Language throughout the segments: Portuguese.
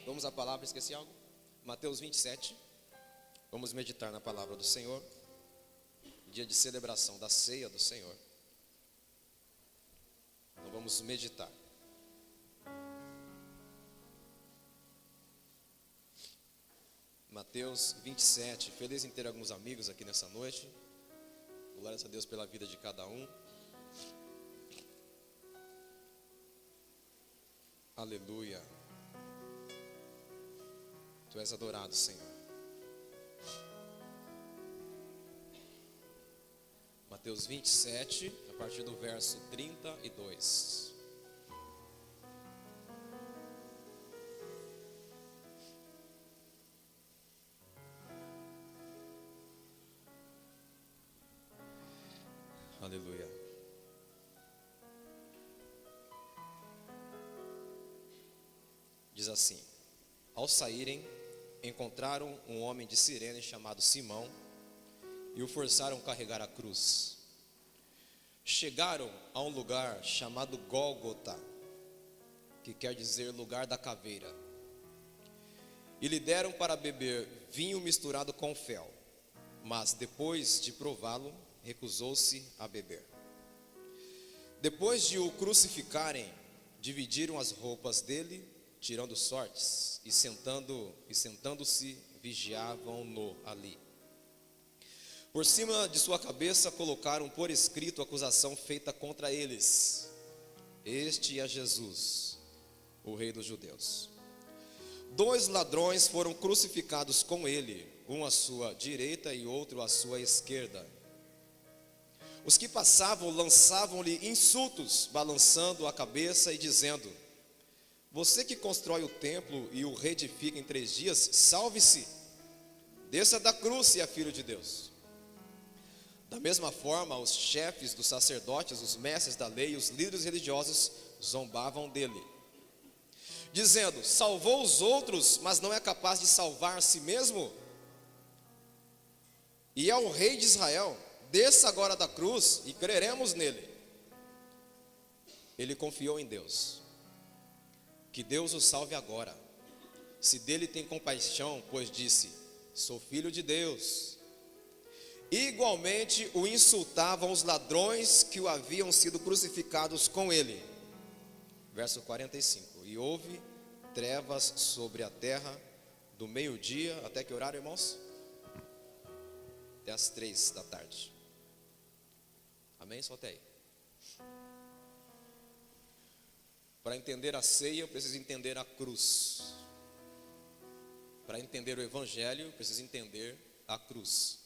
Vamos à palavra, esqueci algo? Mateus 27. Vamos meditar na palavra do Senhor. Dia de celebração da ceia do Senhor. Então vamos meditar. Mateus 27. Feliz em ter alguns amigos aqui nessa noite. Glórias a Deus pela vida de cada um. Aleluia. Tu és adorado, Senhor. Mateus 27, a partir do verso 32. Aleluia. Diz assim: ao saírem, encontraram um homem de Cirene chamado Simão e o forçaram a carregar a cruz. Chegaram a um lugar chamado Gólgota, que quer dizer lugar da caveira, e lhe deram para beber vinho misturado com fel, mas depois de prová-lo, recusou-se a beber. Depois de o crucificarem, dividiram as roupas dele, tirando sortes, e sentando-se, vigiavam-no ali. Por cima de sua cabeça colocaram por escrito a acusação feita contra eles: este é Jesus, o Rei dos Judeus. 2 ladrões foram crucificados com ele, um à sua direita e outro à sua esquerda. Os que passavam lançavam-lhe insultos, balançando a cabeça e dizendo: você que constrói o templo e o reedifica em 3 dias, salve-se, desça da cruz se é filho de Deus. Da mesma forma, os chefes dos sacerdotes, os mestres da lei e os líderes religiosos zombavam dele, dizendo: salvou os outros, mas não é capaz de salvar a si mesmo? E é o rei de Israel, desça agora da cruz e creremos nele. Ele confiou em Deus. Que Deus o salve agora, se dele tem compaixão, pois disse: sou filho de Deus. Igualmente o insultavam os ladrões que o haviam sido crucificados com ele. Verso 45. E houve trevas sobre a terra do meio-dia, até que horário, irmãos? Até as 3 da tarde. Amém? Só até aí. Para entender a ceia, eu preciso entender a cruz. Para entender o evangelho, eu preciso entender a cruz.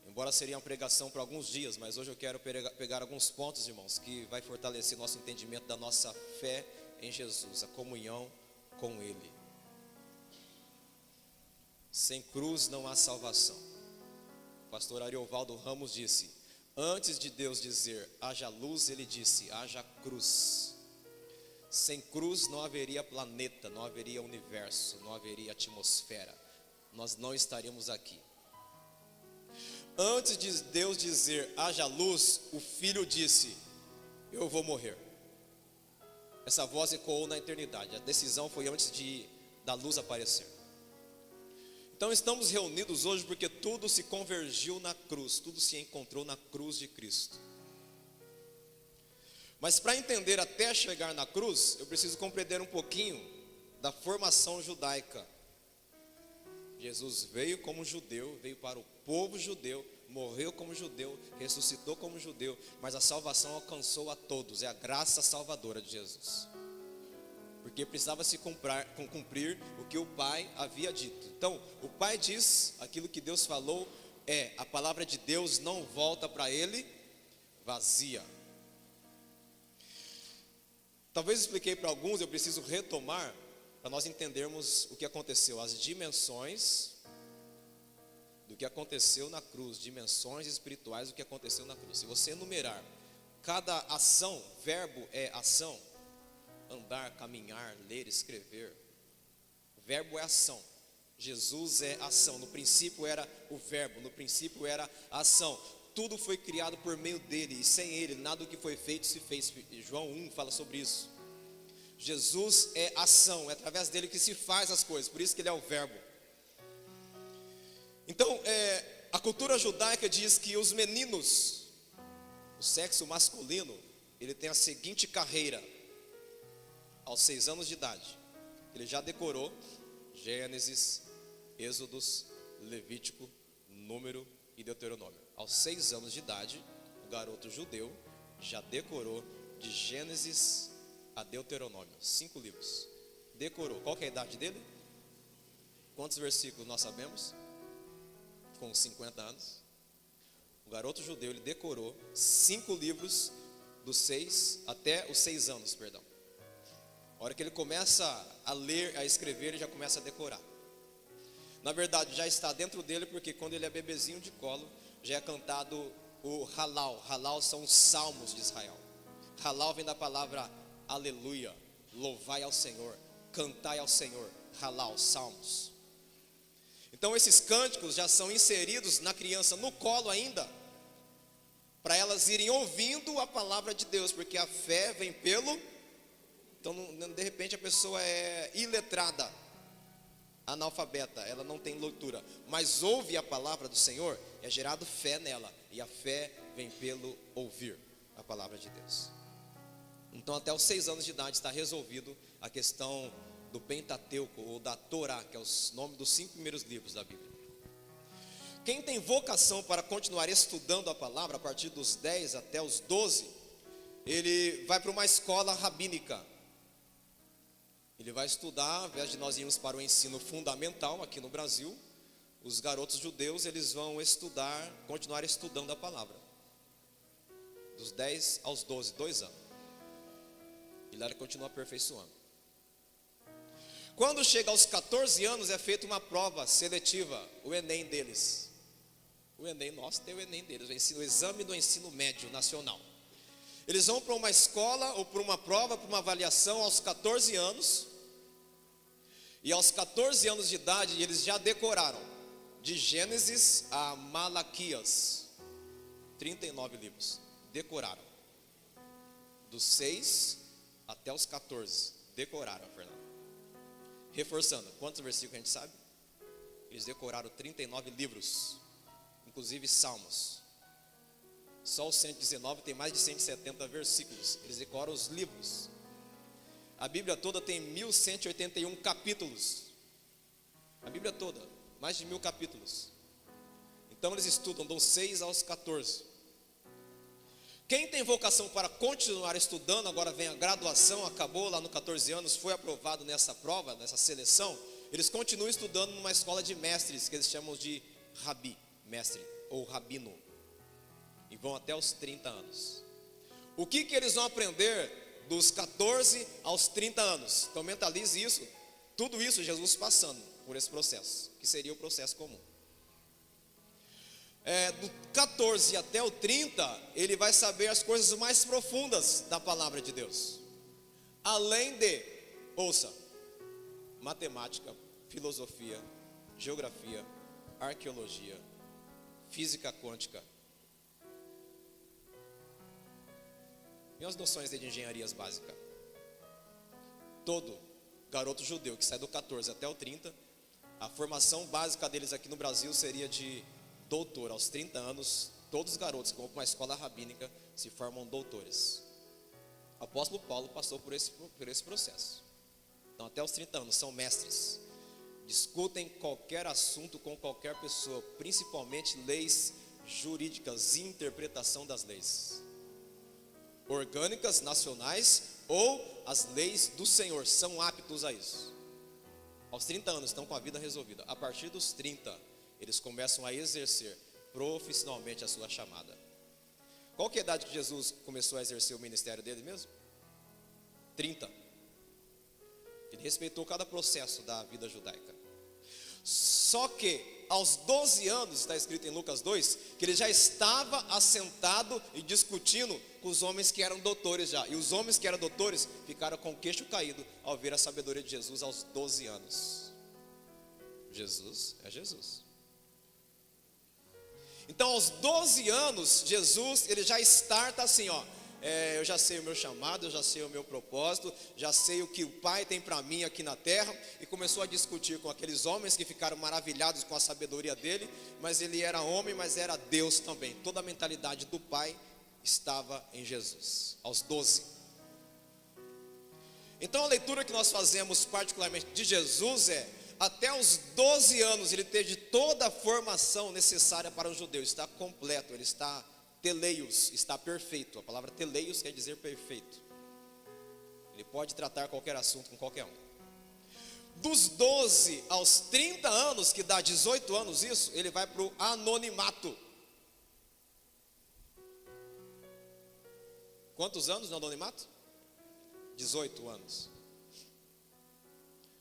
Embora seria uma pregação para alguns dias, mas hoje eu quero pegar alguns pontos, irmãos, que vai fortalecer nosso entendimento da nossa fé em Jesus, a comunhão com Ele. Sem cruz não há salvação. O pastor Ariovaldo Ramos disse: antes de Deus dizer haja luz, Ele disse haja cruz. Sem cruz não haveria planeta, não haveria universo, não haveria atmosfera. Nós não estaríamos aqui. Antes de Deus dizer haja luz, o Filho disse: eu vou morrer. Essa voz ecoou na eternidade. A decisão foi antes da luz aparecer. Então estamos reunidos hoje porque tudo se convergiu na cruz, tudo se encontrou na cruz de Cristo. Mas para entender até chegar na cruz, eu preciso compreender um pouquinho da formação judaica. Jesus veio como judeu, veio para o povo judeu, morreu como judeu, ressuscitou como judeu, mas a salvação alcançou a todos, é a graça salvadora de Jesus. Porque precisava se cumprir o que o Pai havia dito. Então, o Pai diz, aquilo que Deus falou a palavra de Deus não volta para Ele vazia. Talvez expliquei para alguns, eu preciso retomar, para nós entendermos o que aconteceu, as dimensões do que aconteceu na cruz, dimensões espirituais do que aconteceu na cruz. Se você enumerar cada ação, verbo é ação, andar, caminhar, ler, escrever, o verbo é ação, Jesus é ação, no princípio era o verbo, no princípio era a ação. Tudo foi criado por meio dele, e sem ele nada do que foi feito se fez. João 1 fala sobre isso. Jesus é ação, é através dele que se faz as coisas, por isso que ele é o verbo. Então, a cultura judaica diz que os meninos, o sexo masculino, ele tem a seguinte carreira: aos 6 anos de idade, ele já decorou Gênesis, Êxodos, Levítico, Número e Deuteronômio. Aos 6 anos de idade, o garoto judeu já decorou de Gênesis a Deuteronômio, 5 livros. Decorou. Qual que é a idade dele? Quantos versículos nós sabemos? Com 50 anos. O garoto judeu, ele decorou 5 livros dos 6 até os 6 anos, perdão. A hora que ele começa a ler, a escrever, ele já começa a decorar. Na verdade, já está dentro dele, porque quando ele é bebezinho de colo, já é cantado o halal. Halal são os salmos de Israel. Halal vem da palavra aleluia, louvai ao Senhor, cantai ao Senhor. Halal, salmos. Então esses cânticos já são inseridos na criança no colo ainda, para elas irem ouvindo a palavra de Deus, porque a fé vem pelo... Então de repente a pessoa é iletrada, analfabeta, ela não tem leitura, mas ouve a palavra do Senhor, é gerado fé nela, e a fé vem pelo ouvir a palavra de Deus. Então até os 6 anos de idade está resolvido a questão do Pentateuco ou da Torá, que é o nome dos 5 primeiros livros da Bíblia. Quem tem vocação para continuar estudando a palavra a partir dos 10 até os 12, ele vai para uma escola rabínica. Ele vai estudar, ao invés de nós irmos para o ensino fundamental aqui no Brasil, os garotos judeus, eles vão estudar, continuar estudando a palavra. Dos 10 aos 12, 2 anos. E lá ele continua aperfeiçoando. Quando chega aos 14 anos, é feita uma prova seletiva, o Enem deles. O Enem, nosso tem o Enem deles, o exame do ensino médio nacional. Eles vão para uma escola ou para uma prova, para uma avaliação aos 14 anos. E aos 14 anos de idade eles já decoraram de Gênesis a Malaquias 39 livros. Decoraram. Dos 6 até os 14. Decoraram, Fernando. Reforçando, quantos versículos a gente sabe? Eles decoraram 39 livros, inclusive salmos. Só o 119 tem mais de 170 versículos. Eles decoram os livros. A Bíblia toda tem 1181 capítulos. A Bíblia toda, mais de 1000 capítulos. Então eles estudam dos 6 aos 14. Quem tem vocação para continuar estudando, agora vem a graduação, acabou lá no 14 anos, foi aprovado nessa prova, nessa seleção, eles continuam estudando numa escola de mestres, que eles chamam de rabi, mestre, ou rabino. E vão até os 30 anos. O que eles vão aprender dos 14 aos 30 anos? Então mentalize isso, tudo isso Jesus passando por esse processo, que seria o processo comum. Do 14 até o 30, ele vai saber as coisas mais profundas da palavra de Deus. Além de, ouça, matemática, filosofia, geografia, arqueologia, física quântica, e as noções de engenharias básicas. Todo garoto judeu que sai do 14 até o 30, a formação básica deles aqui no Brasil seria de doutor. Aos 30 anos, todos os garotos que vão para uma escola rabínica se formam doutores. O apóstolo Paulo passou por esse processo. Então até os 30 anos são mestres. Discutem qualquer assunto com qualquer pessoa, principalmente leis jurídicas e interpretação das leis orgânicas, nacionais, ou as leis do Senhor, são aptos a isso. Aos 30 anos estão com a vida resolvida. A partir dos 30, eles começam a exercer profissionalmente a sua chamada. Qual que é a idade que Jesus começou a exercer o ministério dele mesmo? 30. Ele respeitou cada processo da vida judaica. Só que aos 12 anos, está escrito em Lucas 2, que ele já estava assentado e discutindo com os homens que eram doutores já. E os homens que eram doutores ficaram com o queixo caído ao ver a sabedoria de Jesus aos 12 anos. Jesus é Jesus. Então aos 12 anos, Jesus, ele já starta assim, eu já sei o meu chamado, eu já sei o meu propósito, já sei o que o Pai tem para mim aqui na terra. E começou a discutir com aqueles homens que ficaram maravilhados com a sabedoria dele, mas ele era homem, mas era Deus também. Toda a mentalidade do Pai estava em Jesus, aos 12. Então a leitura que nós fazemos particularmente de Jesus é: até os 12 anos ele teve toda a formação necessária para um judeu, está completo, ele está teleios, está perfeito. A palavra teleios quer dizer perfeito. Ele pode tratar qualquer assunto com qualquer um. Dos 12 aos 30 anos, que dá 18 anos isso, ele vai para o anonimato. Quantos anos no anonimato? 18 anos.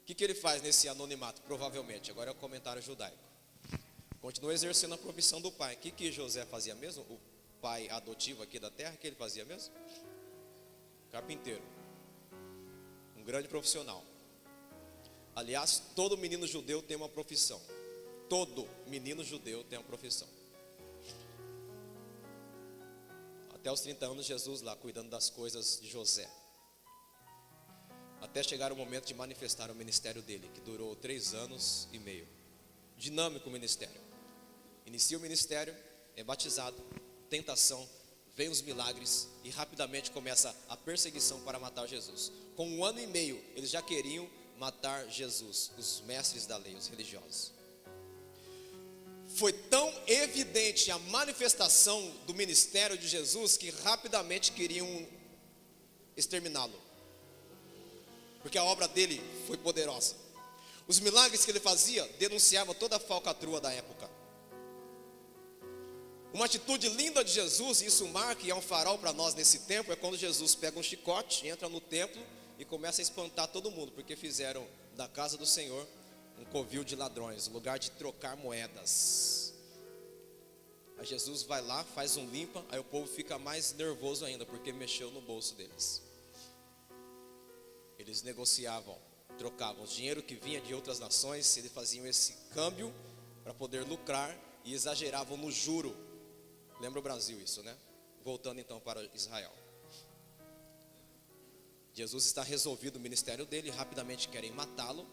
O que ele faz nesse anonimato? Provavelmente, agora é o comentário judaico. Continua exercendo a profissão do pai. O que José fazia mesmo? O pai adotivo aqui da terra, que ele fazia mesmo? Carpinteiro. Um grande profissional. Aliás, todo menino judeu tem uma profissão. Todo menino judeu tem uma profissão. Até os 30 anos, Jesus lá cuidando das coisas de José. Até chegar o momento de manifestar o ministério dele, que durou 3 anos e meio. Dinâmico o ministério. Inicia o ministério, é batizado, tentação, vem os milagres e rapidamente começa a perseguição para matar Jesus. Com 1 ano e meio, eles já queriam matar Jesus, os mestres da lei, os religiosos. Foi tão evidente a manifestação do ministério de Jesus que rapidamente queriam exterminá-lo, porque a obra dele foi poderosa. Os milagres que ele fazia denunciavam toda a falcatrua da época. Uma atitude linda de Jesus, e isso marca e é um farol para nós nesse tempo, é quando Jesus pega um chicote, entra no templo e começa a espantar todo mundo, porque fizeram da casa do Senhor um covil de ladrões, um lugar de trocar moedas. Aí Jesus vai lá, faz um limpa, aí o povo fica mais nervoso ainda, porque mexeu no bolso deles. Eles negociavam, trocavam o dinheiro que vinha de outras nações, eles faziam esse câmbio para poder lucrar e exageravam no juro. Lembra o Brasil isso, né? Voltando então para Israel. Jesus está resolvido o ministério dele, rapidamente querem matá-lo.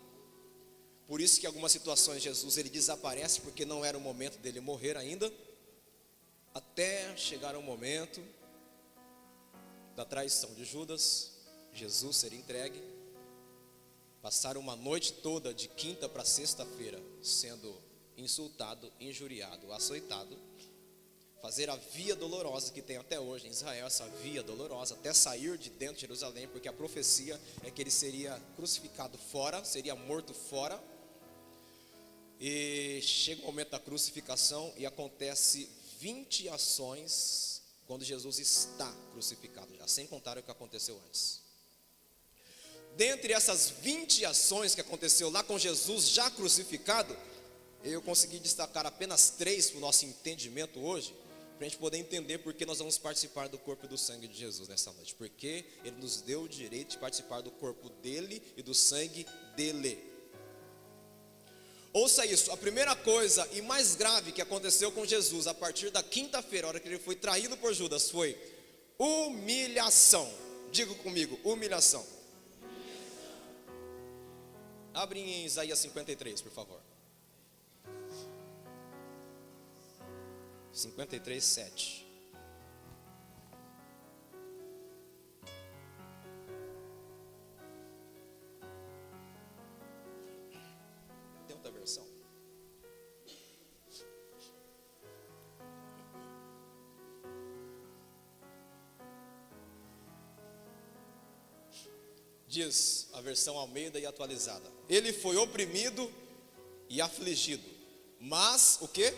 Por isso que em algumas situações Jesus ele desaparece, porque não era o momento dele morrer ainda. Até chegar o momento da traição de Judas, Jesus ser entregue, passar uma noite toda de quinta para sexta-feira sendo insultado, injuriado, açoitado, fazer a via dolorosa que tem até hoje em Israel, essa via dolorosa, até sair de dentro de Jerusalém, porque a profecia é que ele seria crucificado fora, seria morto fora. E chega o momento da crucificação e acontece 20 ações quando Jesus está crucificado já, sem contar o que aconteceu antes. Dentre essas 20 ações que aconteceu lá com Jesus já crucificado, eu consegui destacar apenas 3 para o nosso entendimento hoje, para a gente poder entender porque nós vamos participar do corpo e do sangue de Jesus nessa noite. Porque Ele nos deu o direito de participar do corpo dele e do sangue dele. Ouça isso, a primeira coisa e mais grave que aconteceu com Jesus a partir da quinta-feira, a hora que ele foi traído por Judas, foi humilhação. Diga comigo, humilhação. Abre em Isaías 53, por favor. 53, 7. Tem outra versão? Diz a versão Almeida e atualizada: ele foi oprimido e afligido, mas o quê?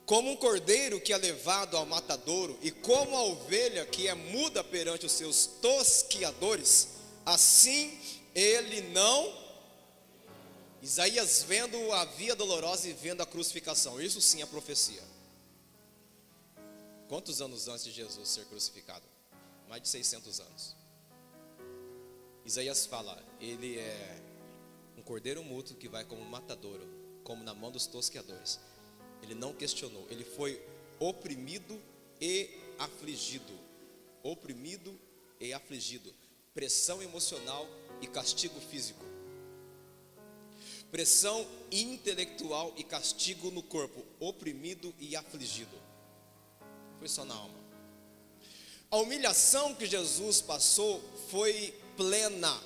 Como um cordeiro que é levado ao matadouro, e como a ovelha que é muda perante os seus tosquiadores, assim ele não. Isaías vendo a via dolorosa e vendo a crucificação, isso sim é profecia. Quantos anos antes de Jesus ser crucificado? Mais de 600 anos. Isaías fala, ele é um cordeiro mudo que vai como um matadouro, como na mão dos tosqueadores. Ele não questionou, ele foi oprimido e afligido, oprimido e afligido. Pressão emocional e castigo físico. Pressão intelectual e castigo no corpo, oprimido e afligido. Foi só na alma. A humilhação que Jesus passou foi plena.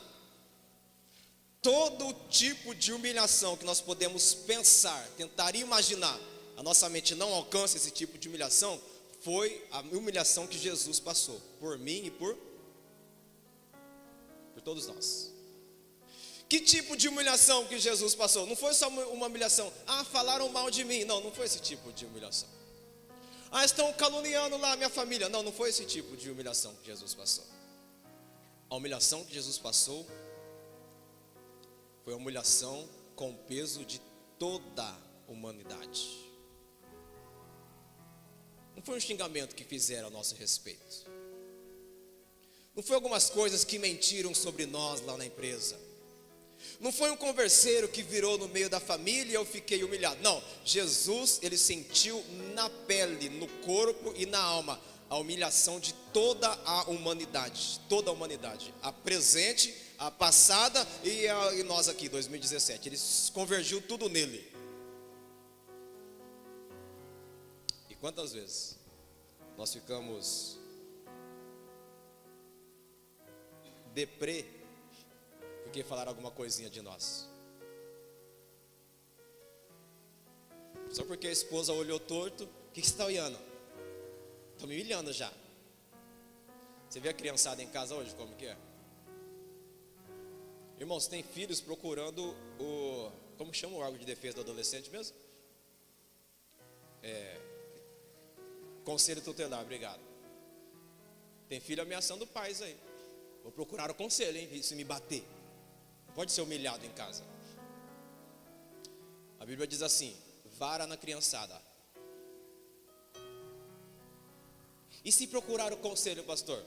Todo tipo de humilhação que nós podemos pensar, tentar imaginar, a nossa mente não alcança esse tipo de humilhação, foi a humilhação que Jesus passou, por mim e por todos nós. Que tipo de humilhação que Jesus passou? Não foi só uma humilhação, falaram mal de mim. Não, não foi esse tipo de humilhação. Estão caluniando lá a minha família. Não, não foi esse tipo de humilhação que Jesus passou. A humilhação que Jesus passou foi a humilhação com o peso de toda a humanidade. Não foi um xingamento que fizeram a nosso respeito. Não foi algumas coisas que mentiram sobre nós lá na empresa. Não foi um converseiro que virou no meio da família e eu fiquei humilhado. Não, Jesus, ele sentiu na pele, no corpo e na alma a humilhação de toda a humanidade. Toda a humanidade. A presente, a passada e nós aqui, 2017. Ele convergiu tudo nele. E quantas vezes nós ficamos deprê porque falaram alguma coisinha de nós? Só porque a esposa olhou torto. O que você está olhando? Estou me humilhando já. Você vê a criançada em casa hoje, como que é? Irmãos, tem filhos procurando como chama o órgão de defesa do adolescente mesmo? Conselho tutelar, obrigado. Tem filho ameaçando pais aí. Vou procurar o conselho, hein, se me bater. Não pode ser humilhado em casa. A Bíblia diz assim: vara na criançada. E se procurar o conselho, pastor?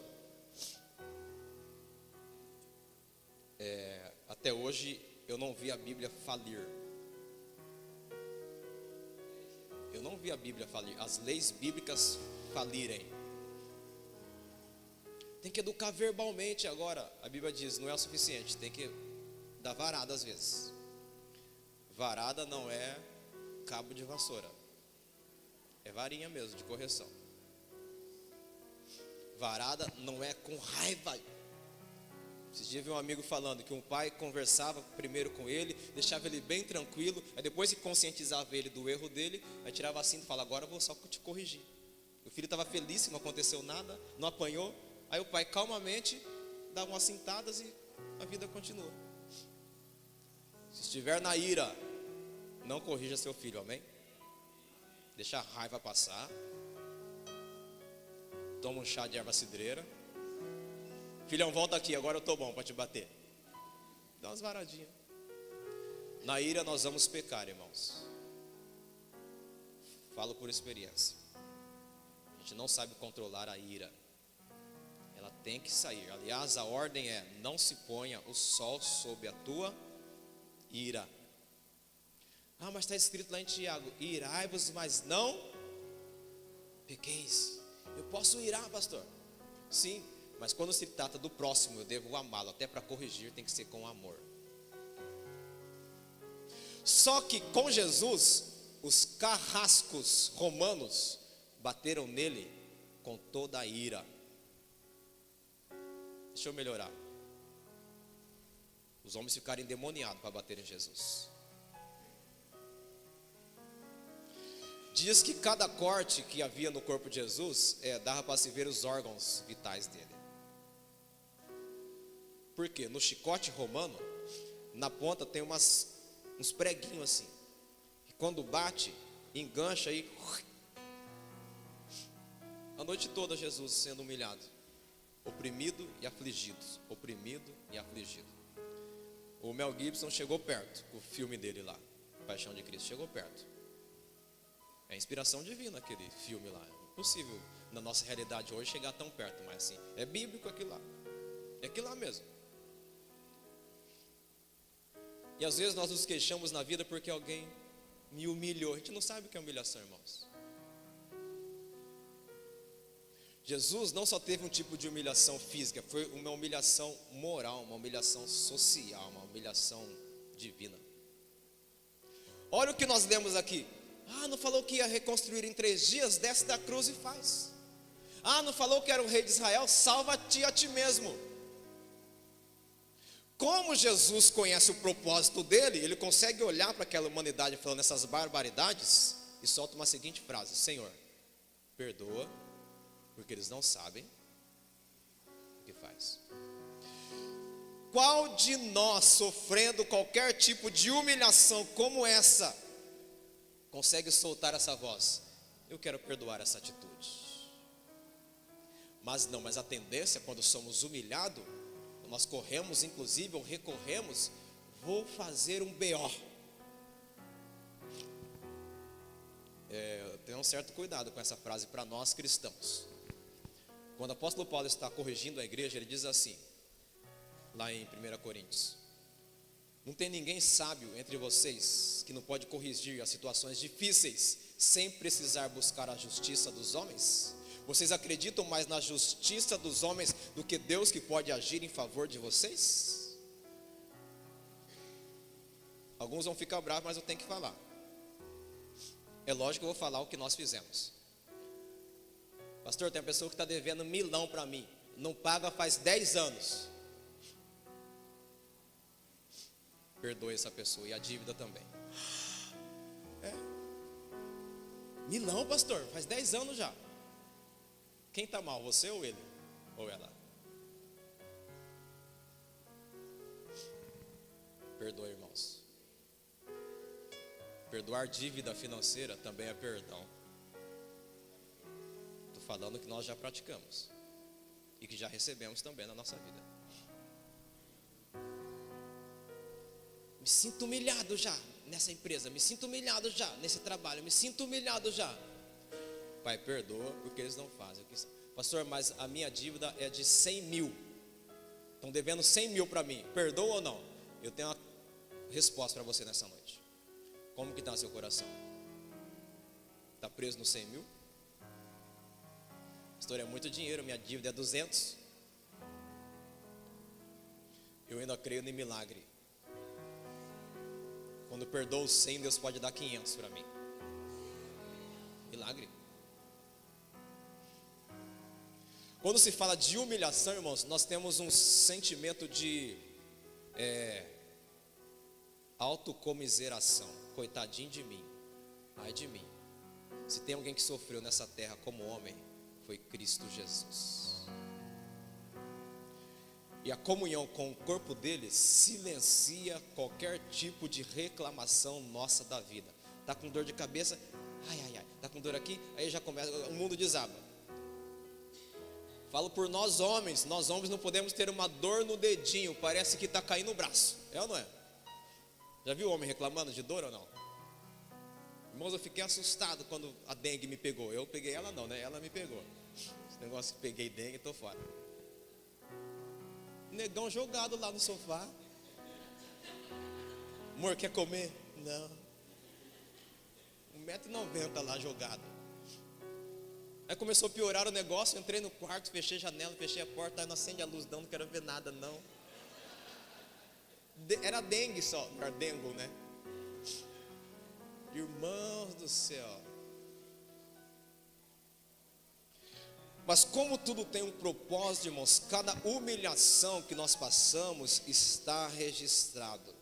Até hoje eu não vi a Bíblia falir. Eu não vi a Bíblia falir, as leis bíblicas falirem. Tem que educar verbalmente agora. A Bíblia diz, não é o suficiente, tem que dar varada às vezes. Varada não é cabo de vassoura, é varinha mesmo, de correção. Varada não é com raiva. Esses dias vi um amigo falando que um pai conversava primeiro com ele, deixava ele bem tranquilo, aí depois que conscientizava ele do erro dele, aí tirava a cinta e falava, agora eu vou só te corrigir. O filho estava feliz que não aconteceu nada, não apanhou. Aí o pai calmamente dava umas cintadas e a vida continua. Se estiver na ira, não corrija seu filho, amém? Deixa a raiva passar. Toma um chá de erva cidreira. Filhão, volta aqui, agora eu estou bom para te bater. Dá umas varadinhas. Na ira nós vamos pecar, irmãos. Falo por experiência. A gente não sabe controlar a ira. Ela tem que sair. Aliás, a ordem é: não se ponha o sol sob a tua ira. Mas está escrito lá em Tiago: irai-vos, mas não pequeis. Eu posso irar, pastor? Sim, mas quando se trata do próximo, eu devo amá-lo. Até para corrigir tem que ser com amor. Só que com Jesus, os carrascos romanos bateram nele com toda a ira. Deixa eu melhorar. Os homens ficaram endemoniados para bater em Jesus. Diz que cada corte que havia no corpo de Jesus dava para se ver os órgãos vitais dele. Por quê? No chicote romano, na ponta tem uns preguinhos assim. E quando bate, engancha aí. A noite toda Jesus sendo humilhado, oprimido e afligido. Oprimido e afligido. O Mel Gibson chegou perto, o filme dele lá, Paixão de Cristo, chegou perto. É inspiração divina aquele filme lá. É impossível na nossa realidade hoje chegar tão perto, mas assim, é bíblico aquilo lá. É aquilo lá mesmo. E às vezes nós nos queixamos na vida porque alguém me humilhou. A gente não sabe o que é humilhação, irmãos. Jesus não só teve um tipo de humilhação física, foi uma humilhação moral, uma humilhação social, uma humilhação divina. Olha o que nós lemos aqui. Não falou que ia reconstruir em 3 dias? Desce da cruz e faz. Não falou que era o rei de Israel? Salva-te a ti mesmo. Como Jesus conhece o propósito dele, ele consegue olhar para aquela humanidade falando essas barbaridades e solta uma seguinte frase: Senhor, perdoa, porque eles não sabem o que faz. Qual de nós, sofrendo qualquer tipo de humilhação como essa, consegue soltar essa voz? Eu quero perdoar essa atitude. Mas a tendência, quando somos humilhados, nós corremos, inclusive, ou recorremos, vou fazer um BO. Eu tenho um certo cuidado com essa frase para nós cristãos. Quando o apóstolo Paulo está corrigindo a igreja, ele diz assim, lá em 1 Coríntios: não tem ninguém sábio entre vocês que não pode corrigir as situações difíceis sem precisar buscar a justiça dos homens? Vocês acreditam mais na justiça dos homens do que Deus, que pode agir em favor de vocês? Alguns vão ficar bravos, mas eu tenho que falar. É lógico que eu vou falar o que nós fizemos. Pastor, tem uma pessoa que está devendo 1.000 para mim, não paga faz 10 anos. Perdoe essa pessoa e a dívida também. 1.000, pastor, faz 10 anos já. Quem está mal, você ou ele? Ou ela? Perdoe, irmãos. Perdoar dívida financeira também é perdão. Estou falando que nós já praticamos e que já recebemos também na nossa vida. Me sinto humilhado já nessa empresa, me sinto humilhado já nesse trabalho, me sinto humilhado já. Pai, perdoa, porque eles não fazem. Pastor, mas a minha dívida é de 100.000. Estão devendo 100.000 para mim. Perdoa ou não? Eu tenho uma resposta para você nessa noite. Como que está seu coração? Está preso no 100.000? Pastor, é muito dinheiro, minha dívida é 200. Eu ainda creio em milagre. Quando perdoo 100, Deus pode dar 500 para mim. Milagre. Quando se fala de humilhação, irmãos, nós temos um sentimento de autocomiseração. Coitadinho de mim, ai de mim. Se tem alguém que sofreu nessa terra como homem, foi Cristo Jesus. E a comunhão com o corpo dele silencia qualquer tipo de reclamação nossa da vida. Está com dor de cabeça? Ai, está com dor aqui? Aí já começa, o mundo desaba. Falo por nós homens não podemos ter uma dor no dedinho, parece que está caindo o braço, é ou não é? Já viu o homem reclamando de dor ou não? Irmãos, eu fiquei assustado quando a dengue me pegou. Eu peguei ela não, né? Ela me pegou. Esse negócio que peguei dengue, estou fora. Negão jogado lá no sofá. Amor, quer comer? Não. 1,90 m lá jogado. Aí começou a piorar o negócio, entrei no quarto, fechei a janela, fechei a porta, aí não acende a luz, não quero ver nada, não. Era dengue só, não era dengo, né? Irmãos do céu. Mas como tudo tem um propósito, irmãos, cada humilhação que nós passamos está registrado.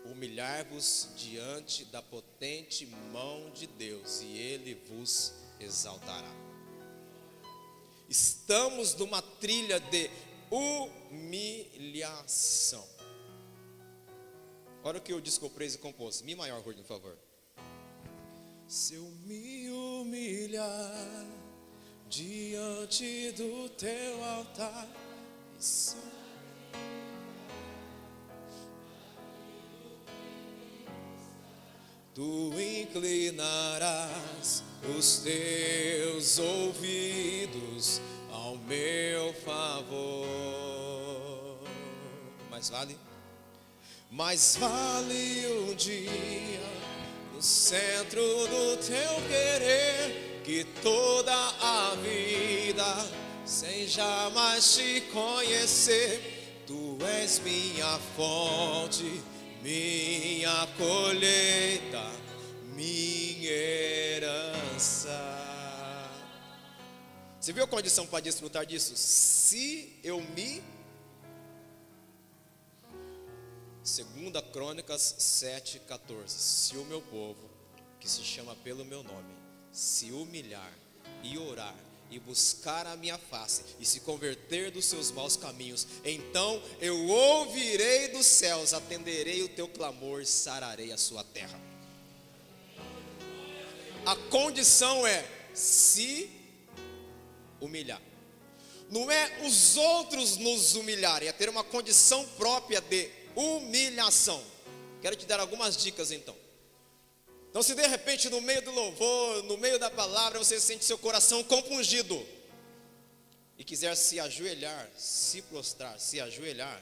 Humilhar-vos diante da potente mão de Deus, e Ele vos exaltará. Estamos numa trilha de humilhação. Olha o que o disco praise compôs. Mi maior, por favor. Se eu me humilhar diante do teu altar, tu inclinarás os teus ouvidos ao meu favor. Mais vale um dia no centro do teu querer que toda a vida, sem jamais te conhecer, tu és minha fonte, minha colheita, minha herança. Você viu a condição para desfrutar disso? Se eu me... 2 Crônicas 7,14. Se o meu povo, que se chama pelo meu nome, se humilhar e orar e buscar a minha face e se converter dos seus maus caminhos, então eu ouvirei dos céus, atenderei o teu clamor e sararei a sua terra. A condição é se humilhar. Não é os outros nos humilharem, é ter uma condição própria de humilhação. Quero te dar algumas dicas então. Então, se de repente no meio do louvor, no meio da palavra, você sente seu coração compungido e quiser se ajoelhar, se prostrar, se ajoelhar,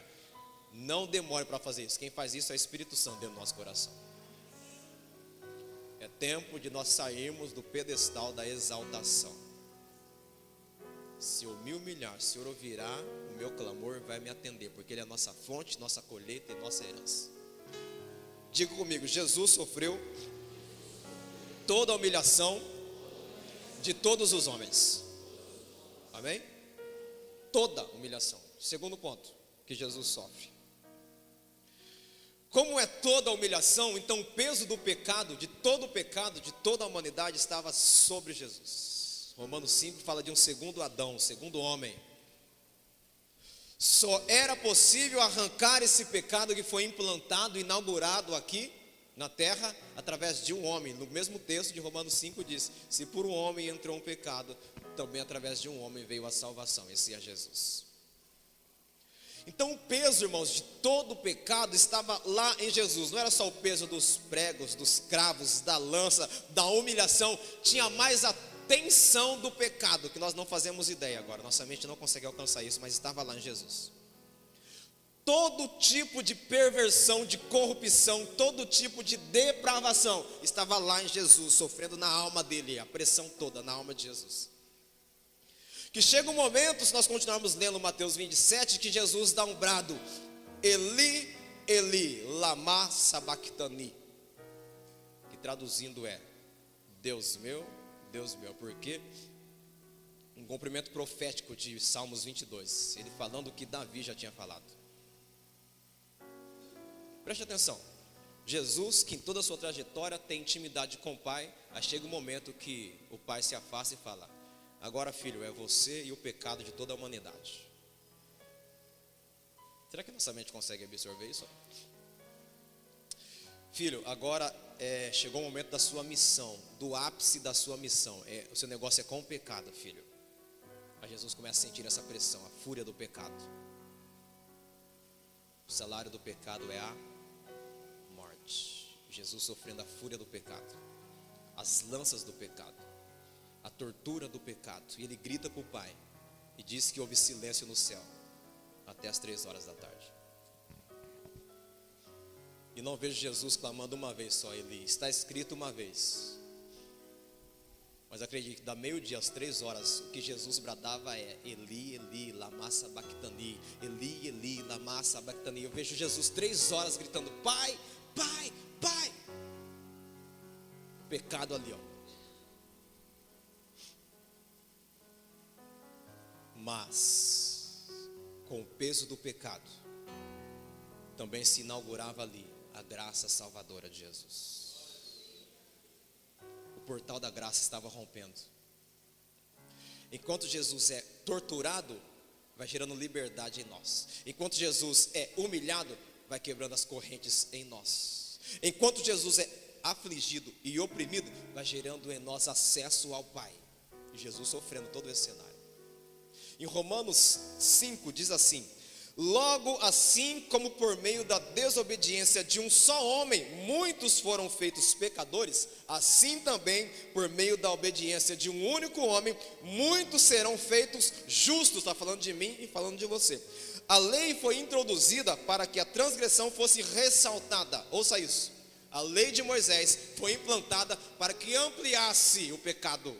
não demore para fazer isso. Quem faz isso é o Espírito Santo dentro do nosso coração. É tempo de nós sairmos do pedestal da exaltação. Se eu me humilhar, o Senhor ouvirá o meu clamor, vai me atender, porque Ele é a nossa fonte, nossa colheita e nossa herança. Diga comigo: Jesus sofreu toda a humilhação de todos os homens. Amém? Toda humilhação. Segundo ponto que Jesus sofre. Como é toda a humilhação, então o peso do pecado, de todo o pecado, de toda a humanidade estava sobre Jesus. Romanos 5 fala de um segundo Adão, um segundo homem. Só era possível arrancar esse pecado que foi implantado, inaugurado aqui na terra, através de um homem. No mesmo texto de Romanos 5 diz: se por um homem entrou um pecado, também através de um homem veio a salvação. Esse é Jesus. Então o peso, irmãos, de todo o pecado estava lá em Jesus. Não era só o peso dos pregos, dos cravos, da lança, da humilhação. Tinha mais a tensão do pecado, que nós não fazemos ideia agora. Nossa mente não consegue alcançar isso, mas estava lá em Jesus. Todo tipo de perversão, de corrupção, todo tipo de depravação estava lá em Jesus, sofrendo na alma dele, a pressão toda na alma de Jesus. Que chega um momento, se nós continuarmos lendo Mateus 27, que Jesus dá um brado: Eli, Eli, lama sabachthani, que traduzindo é: Deus meu, porque um cumprimento profético de Salmos 22, ele falando o que Davi já tinha falado. Preste atenção, Jesus, que em toda a sua trajetória tem intimidade com o Pai, aí chega um momento que o Pai se afasta e fala: agora, filho, é você e o pecado de toda a humanidade. Será que nossa mente consegue absorver isso? Filho, agora chegou o momento da sua missão, do ápice da sua missão. O seu negócio é com o pecado, filho. Aí Jesus começa a sentir essa pressão, a fúria do pecado. O salário do pecado é a morte. Jesus sofrendo a fúria do pecado, as lanças do pecado, a tortura do pecado. E ele grita para o Pai e diz que houve silêncio no céu até as 3 horas da tarde. E não vejo Jesus clamando uma vez só: Eli. Está escrito uma vez. Mas acredite que da meio-dia às 3 horas, o que Jesus bradava é: Eli, Eli, lama sabachthani, Eli, Eli, lama sabachthani. Eu vejo Jesus 3 horas gritando: Pai, Pai, Pai. Pecado ali, ó. Mas com o peso do pecado também se inaugurava ali a graça salvadora de Jesus. O portal da graça estava rompendo. Enquanto Jesus é torturado, vai gerando liberdade em nós. Enquanto Jesus é humilhado, vai quebrando as correntes em nós. Enquanto Jesus é afligido e oprimido, vai gerando em nós acesso ao Pai. E Jesus sofrendo todo esse cenário. Em Romanos 5 diz assim: logo assim como por meio da desobediência de um só homem muitos foram feitos pecadores, assim também por meio da obediência de um único homem muitos serão feitos justos. Está falando de mim e falando de você. A lei foi introduzida para que a transgressão fosse ressaltada. Ouça isso: a lei de Moisés foi implantada para que ampliasse o pecado.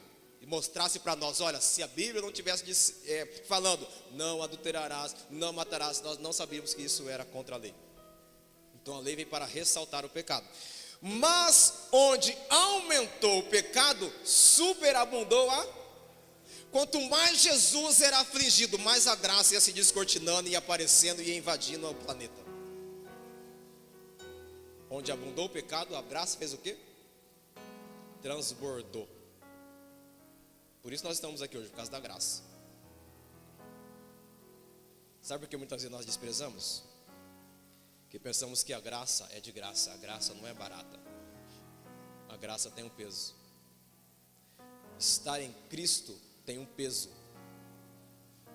e mostrasse para nós, olha, se a Bíblia não tivesse falando, não adulterarás, não matarás, nós não sabíamos que isso era contra a lei. Então a lei veio para ressaltar o pecado. Mas onde aumentou o pecado, superabundou Quanto mais Jesus era afligido, mais a graça ia se descortinando, ia aparecendo e ia invadindo o planeta. Onde abundou o pecado, a graça fez o quê? Transbordou. Por isso nós estamos aqui hoje, por causa da graça. Sabe por que muitas vezes nós desprezamos? Porque pensamos que a graça é de graça. A graça não é barata. A graça tem um peso. Estar em Cristo tem um peso.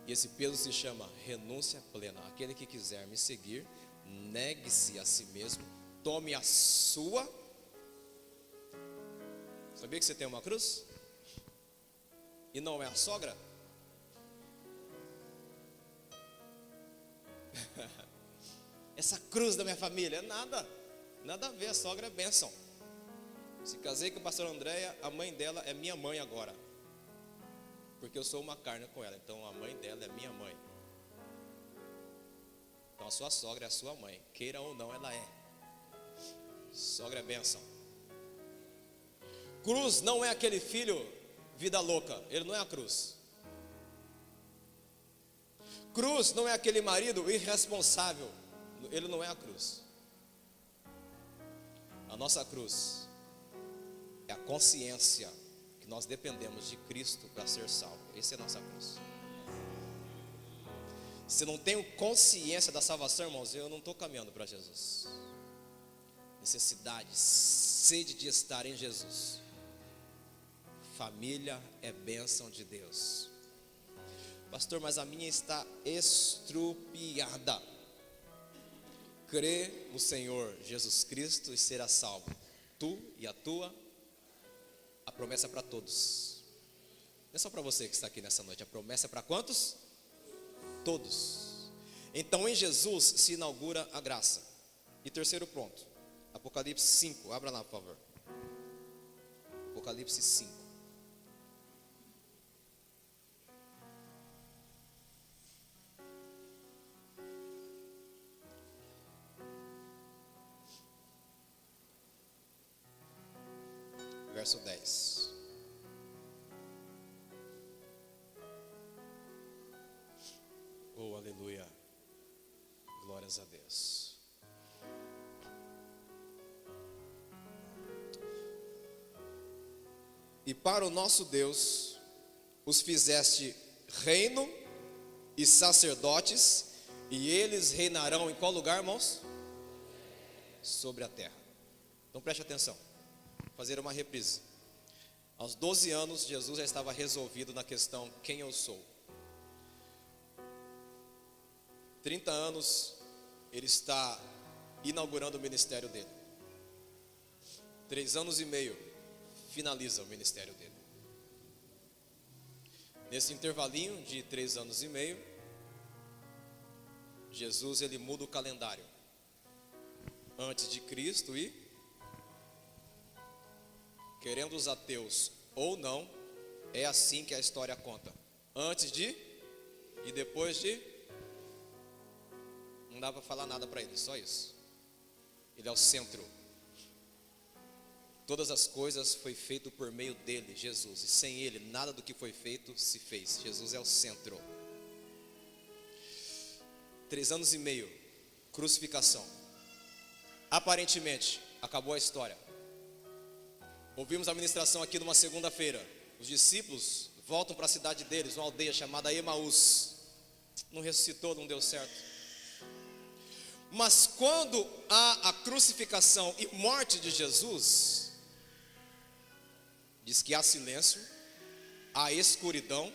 E esse peso se chama renúncia plena. Aquele que quiser me seguir, negue-se a si mesmo, tome a sua. Sabia que você tem uma cruz? E não é a sogra? Essa cruz da minha família é nada a ver, a sogra é bênção. Se casei com a pastora Andréia, a mãe dela é minha mãe agora, porque eu sou uma carne com ela, então a mãe dela é minha mãe. Então a sua sogra é a sua mãe, queira ou não, ela é. Sogra é bênção. Cruz não é aquele filho vida louca, ele não é a cruz. Cruz não é aquele marido irresponsável, ele não é a cruz. A nossa cruz é a consciência que nós dependemos de Cristo para ser salvo. Essa é a nossa cruz. Se eu não tenho consciência da salvação, irmãos, eu não estou caminhando para Jesus. Necessidade, sede de estar em Jesus. Família é bênção de Deus. Pastor, mas a minha está estrupiada. Crê no Senhor Jesus Cristo e será salvo. Tu e a tua. A promessa é para todos. Não é só para você que está aqui nessa noite. A promessa é para quantos? Todos. Então em Jesus se inaugura a graça. E terceiro ponto, Apocalipse 5. Abra lá, por favor. Apocalipse 5. Verso 10. Oh, aleluia. Glórias a Deus. E para o nosso Deus os fizeste reino e sacerdotes, e eles reinarão em qual lugar, irmãos? Sobre a terra. Então preste atenção. Fazer uma reprise. Aos 12 anos, Jesus já estava resolvido na questão quem eu sou. 30 anos, ele está inaugurando o ministério dele. 3 anos e meio, finaliza o ministério dele. Nesse intervalinho de 3 anos e meio, Jesus ele muda o calendário. Antes de Cristo e, querendo os ateus ou não, é assim que a história conta. Antes de e depois de. Não dá para falar nada para ele, só isso. Ele é o centro. Todas as coisas foi feito por meio dele, Jesus. E sem ele, nada do que foi feito se fez. Jesus é o centro. 3 anos e meio, crucificação. Aparentemente, acabou a história. Ouvimos a ministração aqui numa segunda-feira. Os discípulos voltam para a cidade deles, uma aldeia chamada Emaús. Não ressuscitou, não deu certo. Mas quando há a crucificação e morte de Jesus, diz que há silêncio, há escuridão.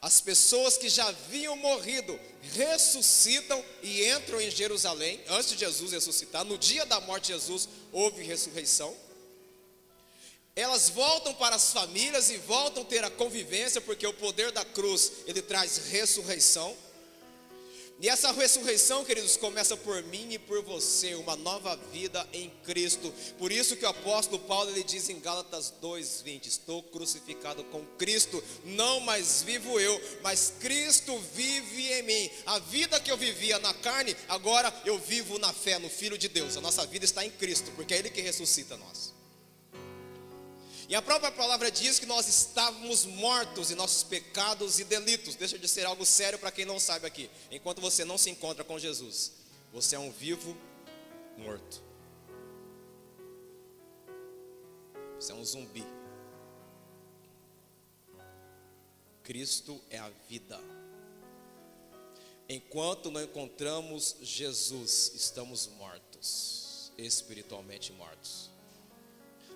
As pessoas que já haviam morrido ressuscitam e entram em Jerusalém. Antes de Jesus ressuscitar, no dia da morte de Jesus, houve ressurreição. Elas voltam para as famílias e voltam a ter a convivência, porque o poder da cruz, ele traz ressurreição. E essa ressurreição, queridos, começa por mim e por você, uma nova vida em Cristo. Por isso que o apóstolo Paulo, ele diz em Gálatas 2:20: estou crucificado com Cristo, não mais vivo eu, mas Cristo vive em mim. A vida que eu vivia na carne, agora eu vivo na fé, no Filho de Deus. A nossa vida está em Cristo, porque é Ele que ressuscita nós. E a própria palavra diz que nós estávamos mortos em nossos pecados e delitos. Deixa de ser algo sério para quem não sabe aqui. Enquanto você não se encontra com Jesus, você é um vivo morto. Você é um zumbi. Cristo é a vida. Enquanto não encontramos Jesus, estamos mortos, espiritualmente mortos.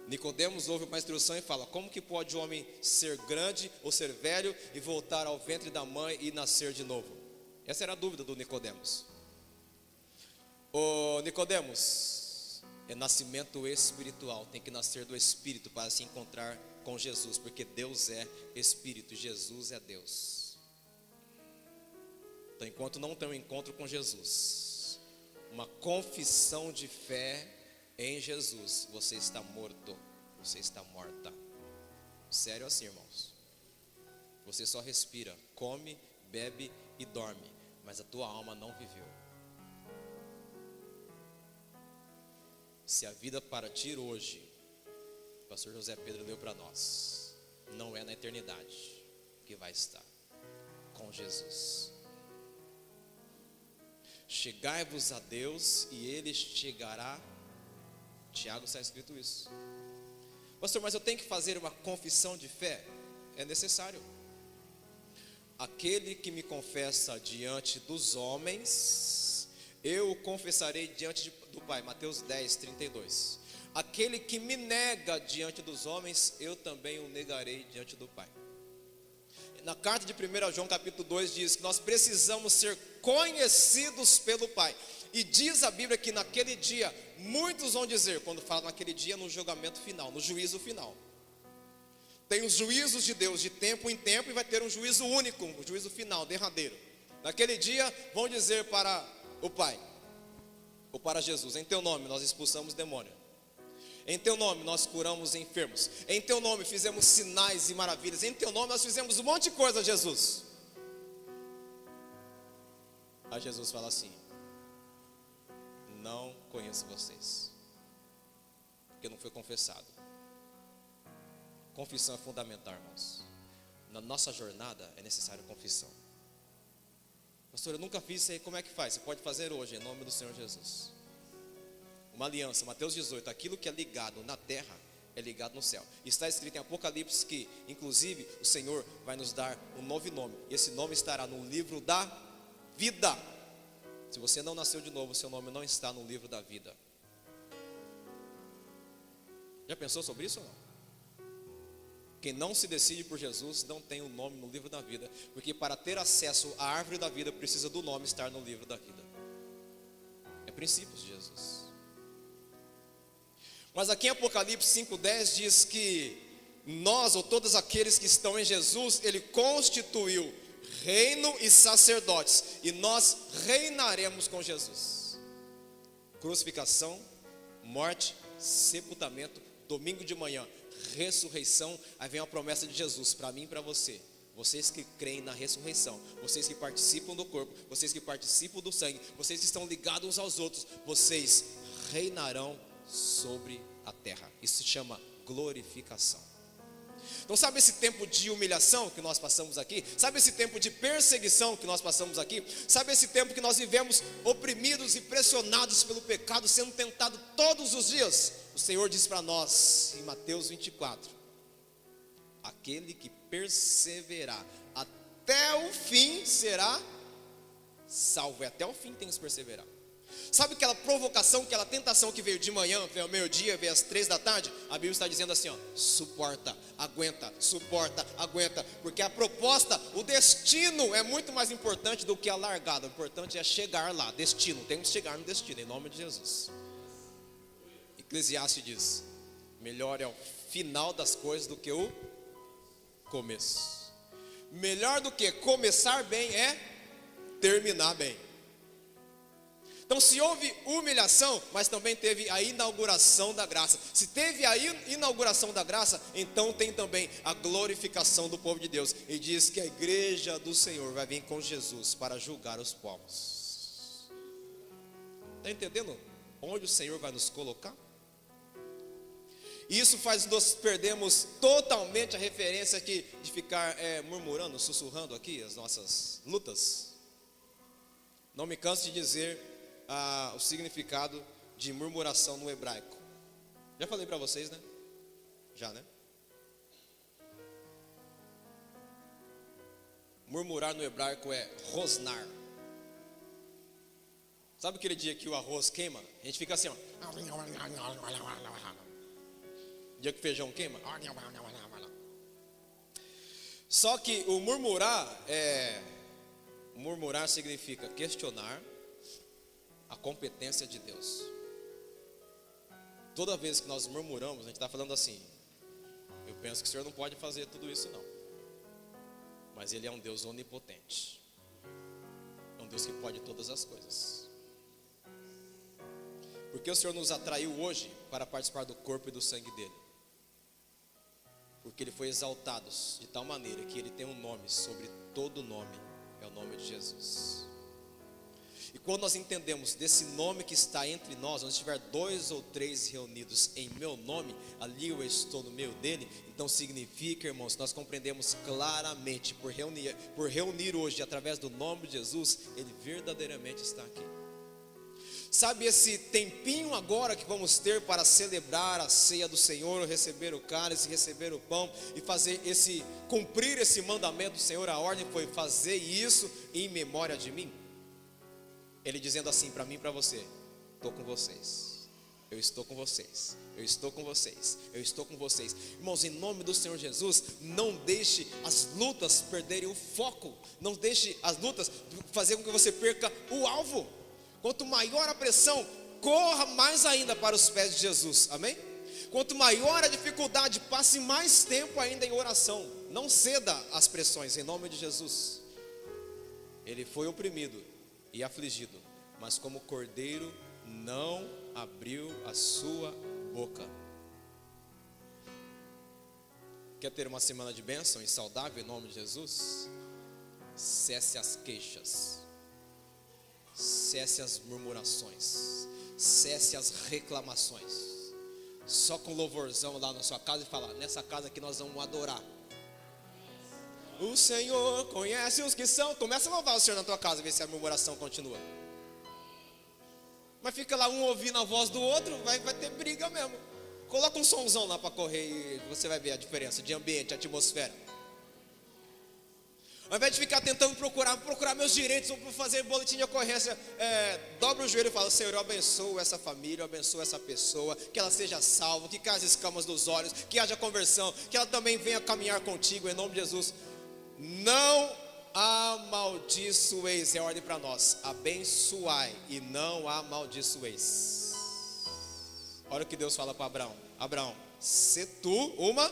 Nicodemos ouve uma instrução e fala: como que pode o homem ser grande ou ser velho e voltar ao ventre da mãe e nascer de novo? Essa era a dúvida do Nicodemos. Ô Nicodemos, é nascimento espiritual, tem que nascer do Espírito para se encontrar com Jesus, porque Deus é Espírito e Jesus é Deus. Então, enquanto não tem um encontro com Jesus, uma confissão de fé em Jesus, você está morto, você está morta. Sério assim, irmãos. Você só respira, come, bebe e dorme, mas a tua alma não viveu. Se a vida partir hoje, o pastor José Pedro leu para nós, não é na eternidade que vai estar com Jesus. Chegai-vos a Deus e Ele chegará. Tiago está escrito isso. Pastor, mas eu tenho que fazer uma confissão de fé? É necessário. Aquele que me confessa diante dos homens, eu o confessarei diante do Pai. Mateus 10:32. Aquele que me nega diante dos homens, eu também o negarei diante do Pai. Na carta de 1 João capítulo 2 diz que nós precisamos ser conhecidos pelo Pai. E diz a Bíblia que naquele dia, muitos vão dizer, quando fala naquele dia, no julgamento final, no juízo final. Tem os juízos de Deus de tempo em tempo e vai ter um juízo único, um juízo final, derradeiro. Naquele dia vão dizer para o Pai, ou para Jesus: em teu nome nós expulsamos demônio, em teu nome nós curamos enfermos, em teu nome fizemos sinais e maravilhas, em teu nome nós fizemos um monte de coisa, Jesus. Aí Jesus fala assim: não conheço vocês, porque não foi confessado. Confissão é fundamental, irmãos. Na nossa jornada é necessário confissão. Pastor, eu nunca fiz isso aí, como é que faz? Você pode fazer hoje, em nome do Senhor Jesus. Uma aliança, Mateus 18, aquilo que é ligado na terra é ligado no céu. Está escrito em Apocalipse que, inclusive, o Senhor vai nos dar um novo nome. E esse nome estará no livro da vida. Se você não nasceu de novo, seu nome não está no livro da vida. Já pensou sobre isso ou não? Quem não se decide por Jesus não tem o nome no livro da vida, porque para ter acesso à árvore da vida precisa do nome estar no livro da vida. É princípios de Jesus. Mas aqui em Apocalipse 5:10 diz que nós, ou todos aqueles que estão em Jesus, Ele constituiu reino e sacerdotes, e nós reinaremos com Jesus. Crucificação, morte, sepultamento, domingo de manhã, ressurreição. Aí vem a promessa de Jesus para mim e para você. Vocês que creem na ressurreição, vocês que participam do corpo, vocês que participam do sangue, vocês que estão ligados uns aos outros, vocês reinarão sobre a terra. Isso se chama glorificação. Então sabe esse tempo de humilhação que nós passamos aqui? Sabe esse tempo de perseguição que nós passamos aqui? Sabe esse tempo que nós vivemos oprimidos e pressionados pelo pecado, sendo tentado todos os dias? O Senhor diz para nós em Mateus 24: aquele que perseverar até o fim será salvo. É até o fim que tem que perseverar. Sabe aquela provocação, aquela tentação que veio de manhã, veio ao meio-dia, veio às 3 da tarde? A Bíblia está dizendo assim, ó: suporta, aguenta, suporta, aguenta. Porque a proposta, o destino é muito mais importante do que a largada. O importante é chegar lá, destino, temos que chegar no destino, em nome de Jesus. Eclesiastes diz: melhor é o final das coisas do que o começo. Melhor do que começar bem é terminar bem. Então, se houve humilhação, mas também teve a inauguração da graça. Se teve a inauguração da graça, então tem também a glorificação do povo de Deus. E diz que a igreja do Senhor vai vir com Jesus para julgar os povos. Está entendendo onde o Senhor vai nos colocar? Isso faz nós perdermos totalmente a referência aqui de ficar murmurando, sussurrando aqui as nossas lutas. Não me canso de dizer o significado de murmuração no hebraico. Já falei para vocês, né? Já, né? Murmurar no hebraico é rosnar. Sabe aquele dia que o arroz queima? A gente fica assim, ó. Dia que o feijão queima. Só que o murmurar significa questionar a competência de Deus. Toda vez que nós murmuramos, a gente está falando assim: eu penso que o Senhor não pode fazer tudo isso não. Mas Ele é um Deus onipotente. É um Deus que pode todas as coisas. Porque o Senhor nos atraiu hoje para participar do corpo e do sangue dEle? Porque Ele foi exaltado de tal maneira que Ele tem um nome sobre todo nome. É o nome de Jesus. E quando nós entendemos desse nome que está entre nós, onde estiver 2 ou 3 reunidos em meu nome, ali eu estou no meio dele. Então significa, irmãos, nós compreendemos claramente, por reunir hoje através do nome de Jesus, Ele verdadeiramente está aqui. Sabe esse tempinho agora que vamos ter para celebrar a ceia do Senhor, receber o cálice, receber o pão e cumprir esse mandamento do Senhor? A ordem foi fazer isso em memória de mim. Ele dizendo assim para mim e para você: estou com vocês, eu estou com vocês, eu estou com vocês, eu estou com vocês. Irmãos, em nome do Senhor Jesus, não deixe as lutas perderem o foco. Não deixe as lutas fazer com que você perca o alvo. Quanto maior a pressão, corra mais ainda para os pés de Jesus, amém? Quanto maior a dificuldade, passe mais tempo ainda em oração. Não ceda às pressões, em nome de Jesus. Ele foi oprimido e afligido, mas como cordeiro não abriu a sua boca. Quer ter uma semana de bênção e saudável em nome de Jesus? Cesse as queixas, cesse as murmurações, cesse as reclamações. Só com louvorzão lá na sua casa e falar: nessa casa aqui nós vamos adorar. O Senhor conhece os que são. Começa a louvar o Senhor na tua casa, ver se a murmuração continua. Mas fica lá um ouvindo a voz do outro, vai ter briga mesmo. Coloca um somzão lá para correr e você vai ver a diferença de ambiente, atmosfera. Ao invés de ficar tentando procurar meus direitos, vou fazer boletim de ocorrência, dobra o joelho e fala: Senhor, eu abençoo essa família, eu abençoo essa pessoa, que ela seja salva, que caia as escamas dos olhos, que haja conversão, que ela também venha caminhar contigo, em nome de Jesus. Não amaldiçoeis, é ordem para nós: abençoai e não amaldiçoeis. Olha o que Deus fala para Abraão: Abraão, se tu uma.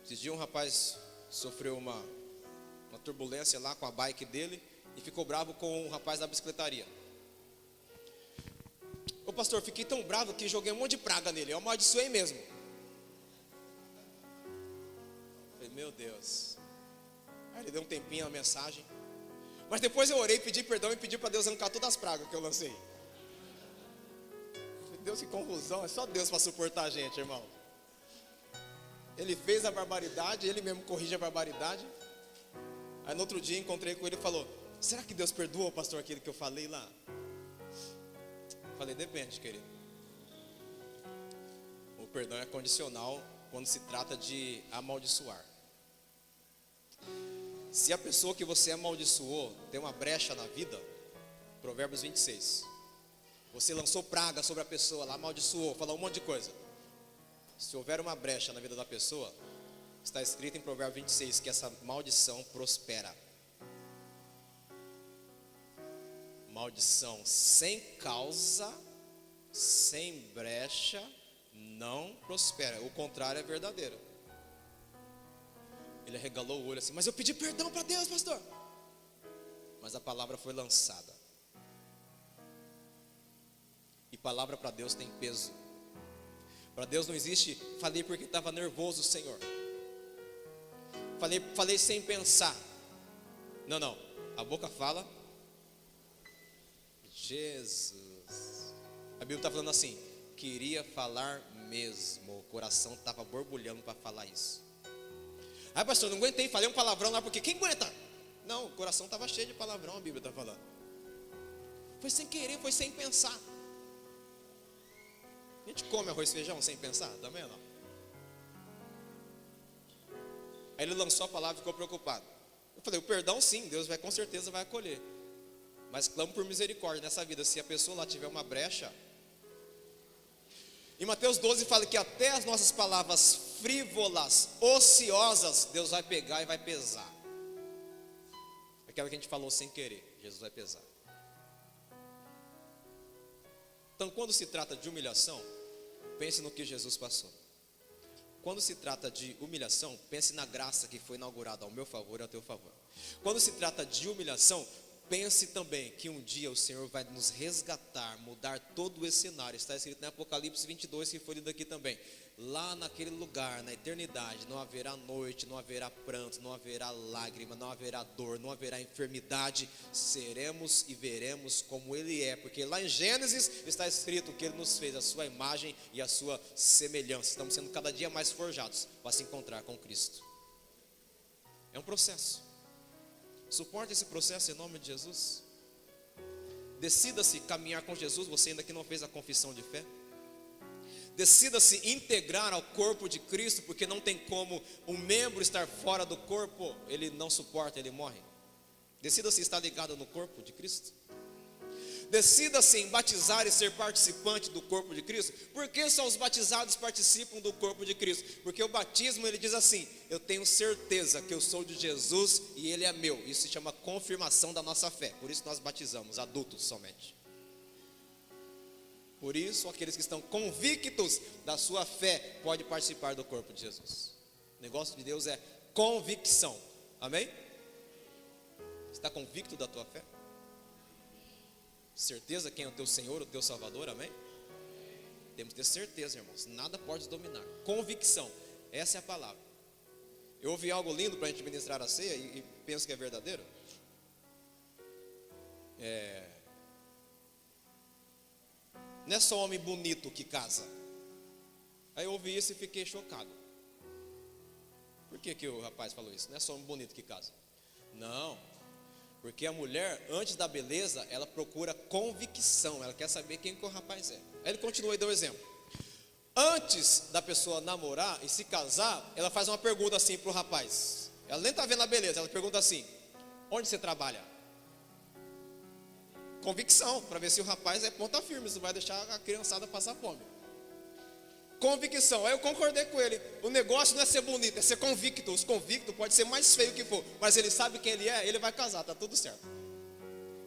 Esses dias um rapaz sofreu uma turbulência lá com a bike dele e ficou bravo com o rapaz da bicicletaria. Ô pastor, fiquei tão bravo que joguei um monte de praga nele, eu amaldiçoei mesmo. Falei: meu Deus. Aí ele deu um tempinho na mensagem, mas depois eu orei, pedi perdão e pedi para Deus arrancar todas as pragas que eu lancei. Falei: Deus, que confusão, é só Deus para suportar a gente, irmão. Ele fez a barbaridade, ele mesmo corrige a barbaridade. Aí no outro dia encontrei com ele e falou: será que Deus perdoa, pastor, aquilo que eu falei lá? Falei: depende, querido. O perdão é condicional quando se trata de amaldiçoar. Se a pessoa que você amaldiçoou tem uma brecha na vida, Provérbios 26, você lançou praga sobre a pessoa lá, amaldiçoou, falou um monte de coisa. Se houver uma brecha na vida da pessoa, está escrito em Provérbios 26 que essa maldição prospera. Maldição sem causa, sem brecha, não prospera. O contrário é verdadeiro. Ele arregalou o olho assim: mas eu pedi perdão para Deus, pastor. Mas a palavra foi lançada. Palavra para Deus tem peso. Para Deus não existe, falei porque estava nervoso, Senhor. Falei sem pensar. Não. A boca fala. Jesus. A Bíblia está falando assim: queria falar mesmo. O coração estava borbulhando para falar isso. Ai, pastor, não aguentei, falei um palavrão lá porque quem aguenta? Não, o coração estava cheio de palavrão, a Bíblia está falando. Foi sem querer, foi sem pensar. A gente come arroz e feijão sem pensar? Também não. Aí ele lançou a palavra e ficou preocupado. Eu falei, o perdão sim, Deus com certeza vai acolher. Mas clamo por misericórdia nessa vida. Se a pessoa lá tiver uma brecha. Em Mateus 12 fala que até as nossas palavras frívolas, ociosas, Deus vai pegar e vai pesar. Aquela que a gente falou sem querer, Jesus vai pesar. Então, quando se trata de humilhação, pense no que Jesus passou. Quando se trata de humilhação, pense na graça que foi inaugurada ao meu favor e ao teu favor. Quando se trata de humilhação, pense também que um dia o Senhor vai nos resgatar, mudar todo esse cenário. Está escrito em Apocalipse 22, que foi lido aqui também. Lá naquele lugar, na eternidade, não haverá noite, não haverá pranto, não haverá lágrima, não haverá dor, não haverá enfermidade. Seremos e veremos como Ele é, porque lá em Gênesis está escrito que Ele nos fez a sua imagem e a sua semelhança. Estamos sendo cada dia mais forjados para se encontrar com Cristo. É um processo. Suporte esse processo em nome de Jesus. Decida-se caminhar com Jesus. Você ainda que não fez a confissão de fé, decida-se integrar ao corpo de Cristo, porque não tem como um membro estar fora do corpo. Ele não suporta, ele morre. Decida-se estar ligado no corpo de Cristo. Decida-se em batizar e ser participante do corpo de Cristo. Por que só os batizados participam do corpo de Cristo? Porque o batismo, ele diz assim: eu tenho certeza que eu sou de Jesus e Ele é meu. Isso se chama confirmação da nossa fé. Por isso nós batizamos adultos somente. Por isso aqueles que estão convictos da sua fé podem participar do corpo de Jesus. O negócio de Deus é convicção. Amém? Está convicto da tua fé? Certeza quem é o teu Senhor, o teu Salvador, amém? Temos que ter certeza, irmãos, nada pode dominar. Convicção, essa é a palavra. Eu ouvi algo lindo para a gente ministrar a ceia e penso que é verdadeiro. Não é só homem bonito que casa. Aí eu ouvi isso e fiquei chocado. Por que o rapaz falou isso? Não é só homem bonito que casa. Não. Porque a mulher, antes da beleza, ela procura convicção. Ela quer saber quem que o rapaz é. Aí ele continua e deu um exemplo. Antes da pessoa namorar e se casar, ela faz uma pergunta assim para o rapaz. Ela nem está vendo a beleza, ela pergunta assim: onde você trabalha? Convicção, para ver se o rapaz é ponta firme, se não vai deixar a criançada passar fome. Convicção, aí eu concordei com ele. O negócio não é ser bonito, é ser convicto. Os convictos pode ser mais feio que for, mas ele sabe quem ele é, ele vai casar, está tudo certo.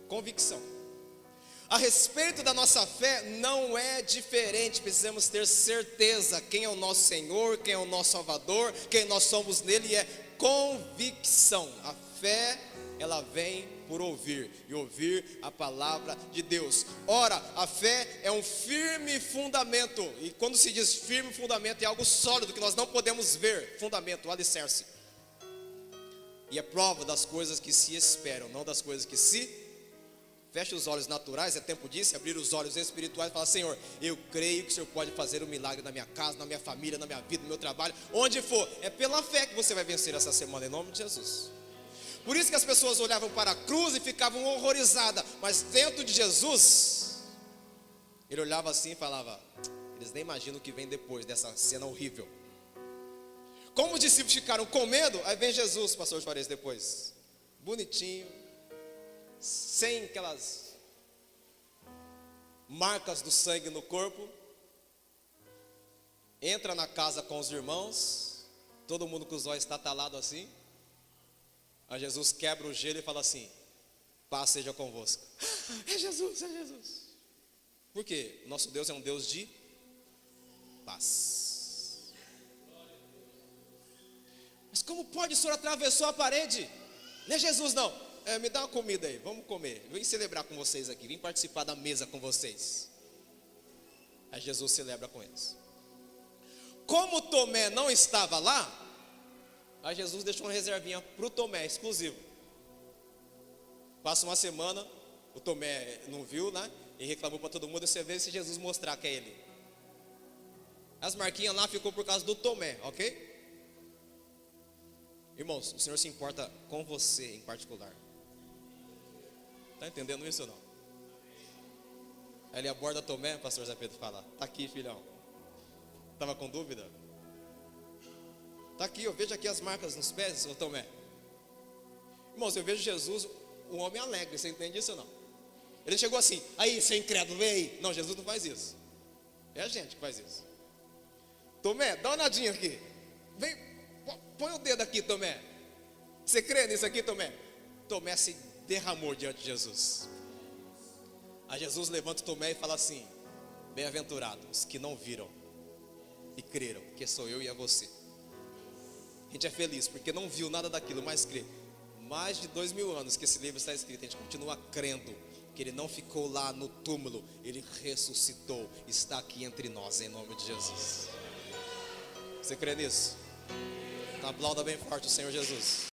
Convicção. A respeito da nossa fé não é diferente. Precisamos ter certeza quem é o nosso Senhor, quem é o nosso Salvador, quem nós somos nele, é convicção. A fé, ela vem por ouvir, e ouvir a palavra de Deus. Ora, a fé é um firme fundamento, e quando se diz firme fundamento, é algo sólido, que nós não podemos ver. Fundamento, o alicerce. E é prova das coisas que se esperam, não das coisas que se... Feche os olhos naturais, é tempo disso, abrir os olhos espirituais e falar: Senhor, eu creio que o Senhor pode fazer um milagre na minha casa, na minha família, na minha vida, no meu trabalho, onde for. É pela fé que você vai vencer essa semana, em nome de Jesus. Por isso que as pessoas olhavam para a cruz e ficavam horrorizadas, mas dentro de Jesus, ele olhava assim e falava: eles nem imaginam o que vem depois dessa cena horrível. Como os discípulos ficaram com medo, aí vem Jesus, pastor Juarez, depois, bonitinho, sem aquelas marcas do sangue no corpo, entra na casa com os irmãos, todo mundo com os olhos estatalados assim. Aí Jesus quebra o gelo e fala assim: paz seja convosco. É Jesus, é Jesus. Por quê? Nosso Deus é um Deus de paz. Mas como pode? O Senhor atravessou a parede? Não é Jesus não. Me dá uma comida aí, vamos comer. Vim celebrar com vocês aqui, vim participar da mesa com vocês. Aí Jesus celebra com eles. Como Tomé não estava lá, aí Jesus deixou uma reservinha para o Tomé, exclusivo. Passa uma semana, o Tomé não viu, né? E reclamou para todo mundo. Você vê se Jesus mostrar que é ele. As marquinhas lá ficou por causa do Tomé, ok? Irmãos, o Senhor se importa com você em particular. Está entendendo isso ou não? Aí ele aborda Tomé, pastor Zé Pedro fala: tá aqui, filhão. Estava com dúvida? Tá aqui, eu vejo aqui as marcas nos pés, ô Tomé. Irmãos, eu vejo Jesus, um homem alegre, você entende isso ou não? Ele chegou assim: aí, você é incrédulo, vem aí. Não, Jesus não faz isso. É a gente que faz isso. Tomé, dá uma olhadinha aqui. Vem, põe o dedo aqui, Tomé. Você crê nisso aqui, Tomé? Tomé se derramou diante de Jesus. Aí Jesus levanta o Tomé e fala assim: bem-aventurados que não viram e creram, porque sou eu e é você. A gente é feliz porque não viu nada daquilo, mas crê. Mais de 2000 anos que esse livro está escrito, a gente continua crendo que ele não ficou lá no túmulo, ele ressuscitou, está aqui entre nós, em nome de Jesus. Você crê nisso? Então aplauda bem forte o Senhor Jesus.